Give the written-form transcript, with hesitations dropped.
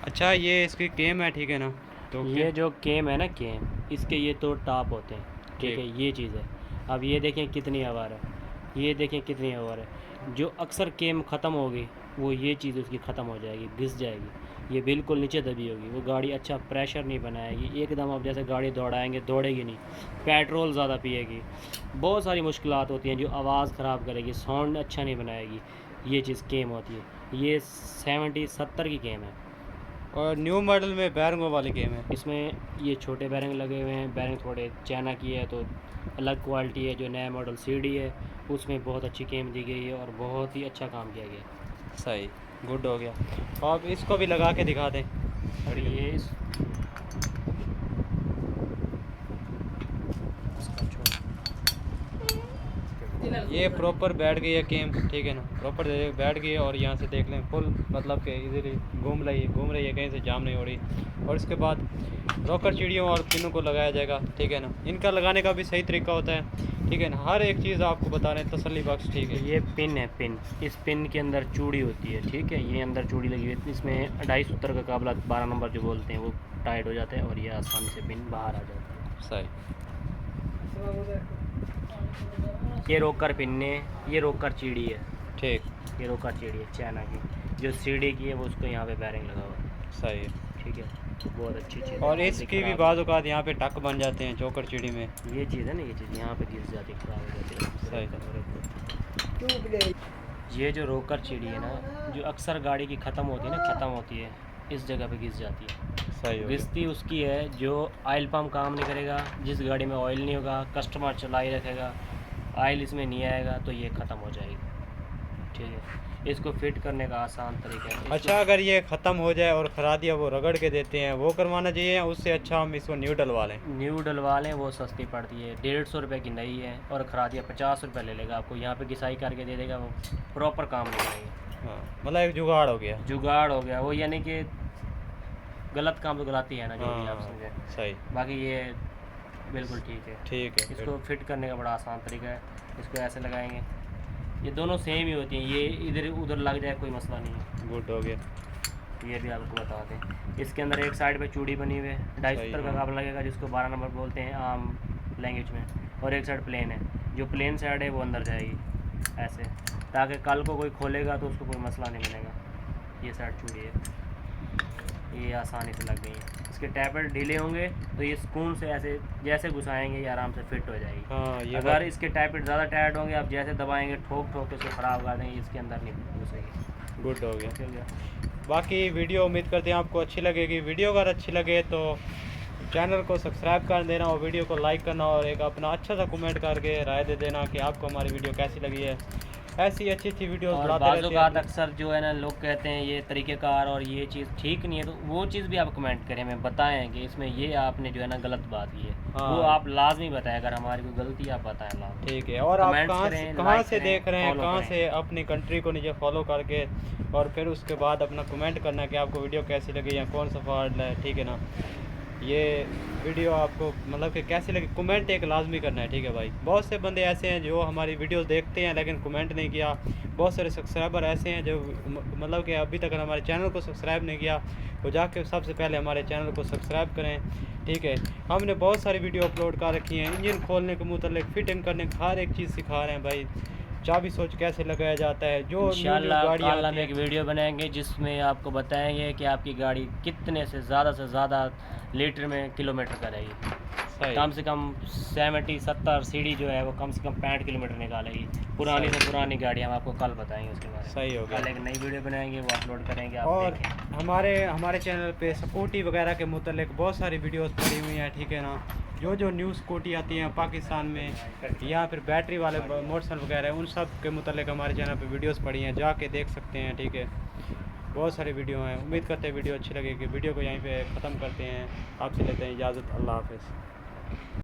अच्छा, ये इसकी केम है, ठीक है ना? तो ये जो केम है ना, केम, इसके ये तो टॉप होते हैं, ठीक ठीक। है, ये चीज़ है। अब ये देखें कितनी आवार है, ये देखें कितनी आवार है। जो अक्सर केम ख़त्म होगी, वो ये चीज़ उसकी ख़त्म हो जाएगी, घिस जाएगी, ये बिल्कुल नीचे दबी होगी, वो गाड़ी अच्छा प्रेशर नहीं बनाएगी एकदम। आप जैसे गाड़ी दौड़ाएंगे, दौड़ेगी नहीं, पेट्रोल ज़्यादा पिएगी, बहुत सारी मुश्किलात होती हैं, जो आवाज़ ख़राब करेगी, साउंड अच्छा नहीं बनाएगी। ये चीज़ केम होती है। ये 70 की केम है। और न्यू मॉडल में बैरंगों वाली केम है। इसमें ये छोटे बैरिंग लगे हुए हैं, बैरिंग थोड़े चाइना की है तो अलग क्वालिटी है। जो नया मॉडल सीडी है उसमें बहुत अच्छी कीमत दी गई है और बहुत ही अच्छा काम किया गया। सही, गुड हो गया। आप इसको भी लगा के दिखा दें। और ये ये प्रॉपर बैठ गई है केम, ठीक है ना? प्रॉपर बैठ गई है और यहाँ से देख लें फुल, मतलब कि इधर ही घूम रही है, कहीं से जाम नहीं हो रही। और इसके बाद रॉकर चिड़ियों और पिनों को लगाया जाएगा, ठीक है ना? इनका लगाने का भी सही तरीका होता है, ठीक है ना? हर एक चीज़ आपको बता रहे हैं तसल्ली बख्श, ठीक है? ये पिन है, पिन, इस पिन के अंदर चूड़ी होती है, ठीक है, ये अंदर चूड़ी लगी हुई है। इसमें 2.5 सूत्र का काबला 12 नंबर जो बोलते हैं वो टाइट हो जाता है और ये आसानी से पिन बाहर आ जाता है। सही। ये रोकर पिन है, ये रोकर चीड़ी है, ठीक। ये रोकर चीड़ी है चाइना की। जो सीडी की है वो उसको यहाँ पे बैरिंग लगा हुआ है। सही है। ठीक है, बहुत अच्छी चीज़ है। और इसकी भी बाज़ औक़ात यहाँ पे टक बन जाते हैं चोकर चिड़ी में। ये चीज़ है ना, ये चीज़ यहाँ पे घिस जाती है, ख़राब हो जाती है। सही। ये जो रोकर चिड़ी है ना, जो अक्सर गाड़ी की ख़त्म होती है ना, ख़त्म होती है, इस जगह पे घिस जाती है। सही हो गया। घिसती उसकी है जो ऑयल पम्प काम नहीं करेगा, जिस गाड़ी में ऑयल नहीं होगा, कस्टमर चला ही रखेगा, ऑयल इसमें नहीं आएगा तो ये ख़त्म हो जाएगी। ठीक है, इसको फिट करने का आसान तरीका है। अच्छा, अगर ये ख़त्म हो जाए और खरा दिया वो रगड़ के देते हैं, वो करवाना चाहिए या उससे अच्छा हम इसको न्यू डलवा लें? न्यू डलवा लें, वो सस्ती पड़ती है, 150 रुपये की नई है और खरादिया 50 रुपये ले लेगा आपको। यहाँ पे घिसाई करके दे देगा, वो प्रॉपर काम नहीं करेगा। हाँ, मतलब एक जुगाड़ हो गया। जुगाड़ हो गया वो, यानी कि गलत काम तो गलती है ना, जो भी आप हाँ, समझे। सही। बाकी ये बिल्कुल ठीक है। ठीक है। इसको फिट करने का बड़ा आसान तरीका है। इसको ऐसे लगाएंगे, ये दोनों सेम ही होती हैं, ये इधर उधर लग जाए कोई मसला नहीं है। गुड हो गया। ये भी आपको बता दें, इसके अंदर एक साइड पे चूड़ी बनी हुई है, 2.5 सही सूत्र का है। काबला लगेगा, जिसको 12 नंबर बोलते हैं आम लैंग्वेज में, और एक साइड प्लेन है। जो प्लेन साइड है वो अंदर जाएगी ऐसे, ताकि कल को कोई खोलेगा तो उसको कोई मसला नहीं बनेगा। ये साइड चूड़ी है, ये आसानी से लग गई है। इसके टैपर ढीले होंगे तो ये सुकून से ऐसे जैसे घुसाएंगे ये आराम से फिट हो जाएगी। हाँ, ये अगर इसके टैपर ज़्यादा टाइट होंगे, आप जैसे दबाएंगे ठोक ठोक के उसको ख़राब कर देंगे, इसके अंदर नहीं घुसेगी। गुड हो गया। ठीक हो गया। बाकी वीडियो उम्मीद करते हैं आपको अच्छी लगेगी। वीडियो अगर अच्छी लगे तो चैनल को सब्सक्राइब कर देना और वीडियो को लाइक करना और एक अपना अच्छा सा कमेंट करके राय दे देना कि आपको हमारी वीडियो कैसी लगी है। ऐसी अच्छी अच्छी वीडियोस और बनाते बाज़ रहते औक़ात हैं। अक्सर जो है ना, लोग कहते हैं ये तरीक़ेकार और ये चीज़ ठीक नहीं है, तो वो चीज़ भी आप कमेंट करें, हमें बताएं कि इसमें ये आपने जो है ना गलत बात की है। हाँ, वो आप लाजमी बताएं, अगर हमारी कोई गलती आप बताएं लाजमी। ठीक है। और आप कमेंट्स कहाँ करें, से लाइक करें, देख रहे हैं, फॉलो कहाँ करें। से अपनी कंट्री को नीचे फॉलो करके, और फिर उसके बाद अपना कमेंट करना कि आपको वीडियो कैसी लगी या कौन सा फॉल्ट है, ठीक है ना? ये वीडियो आपको मतलब कि कैसी लगी, कमेंट एक लाजमी करना है, ठीक है भाई? बहुत से बंदे ऐसे हैं जो हमारी वीडियोस देखते हैं लेकिन कमेंट नहीं किया। बहुत सारे सब्सक्राइबर ऐसे हैं जो मतलब कि अभी तक हमारे चैनल को सब्सक्राइब नहीं किया, वो जाके सबसे पहले हमारे चैनल को सब्सक्राइब करें, ठीक है? हमने बहुत सारी वीडियो अपलोड कर रखी हैं, इंजन खोलने के मुतल्लिक, फिटिंग करने का हर एक चीज़ सिखा रहे हैं भाई। चाबी सोच कैसे लगाया जाता है, जो इंशाल्लाह गाड़ी कल हम आती है। एक वीडियो बनाएंगे जिसमें आपको बताएंगे कि आपकी गाड़ी कितने से ज़्यादा लीटर में किलोमीटर करेगी। सही। कम से कम 70 सीढ़ी जो है वो कम से कम 65 किलोमीटर निकालेगी। पुरानी से पुरानी गाड़ी हम आपको कल बताएंगे उसके बारे में। सही हो गया। कल एक नई वीडियो बनाएंगे, वो अपलोड करेंगे, आप और देखें। हमारे चैनल पे स्कूटी वगैरह के मुतल्लिक बहुत सारी वीडियोस पड़ी हुई हैं, ठीक है ना? जो न्यू स्कूटी आती हैं पाकिस्तान में या फिर बैटरी वाले मोटरसाइकिल वगैरह, उन सब के मुतल्लिक हमारे चैनल पे वीडियोस पड़ी हैं, जाके देख सकते हैं, ठीक है? बहुत सारी वीडियो हैं। उम्मीद करते हैं वीडियो अच्छी लगेगी। वीडियो को यहीं पे ख़त्म करते हैं, आपसे लेते हैं इजाज़त। अल्लाह हाफ़िज़।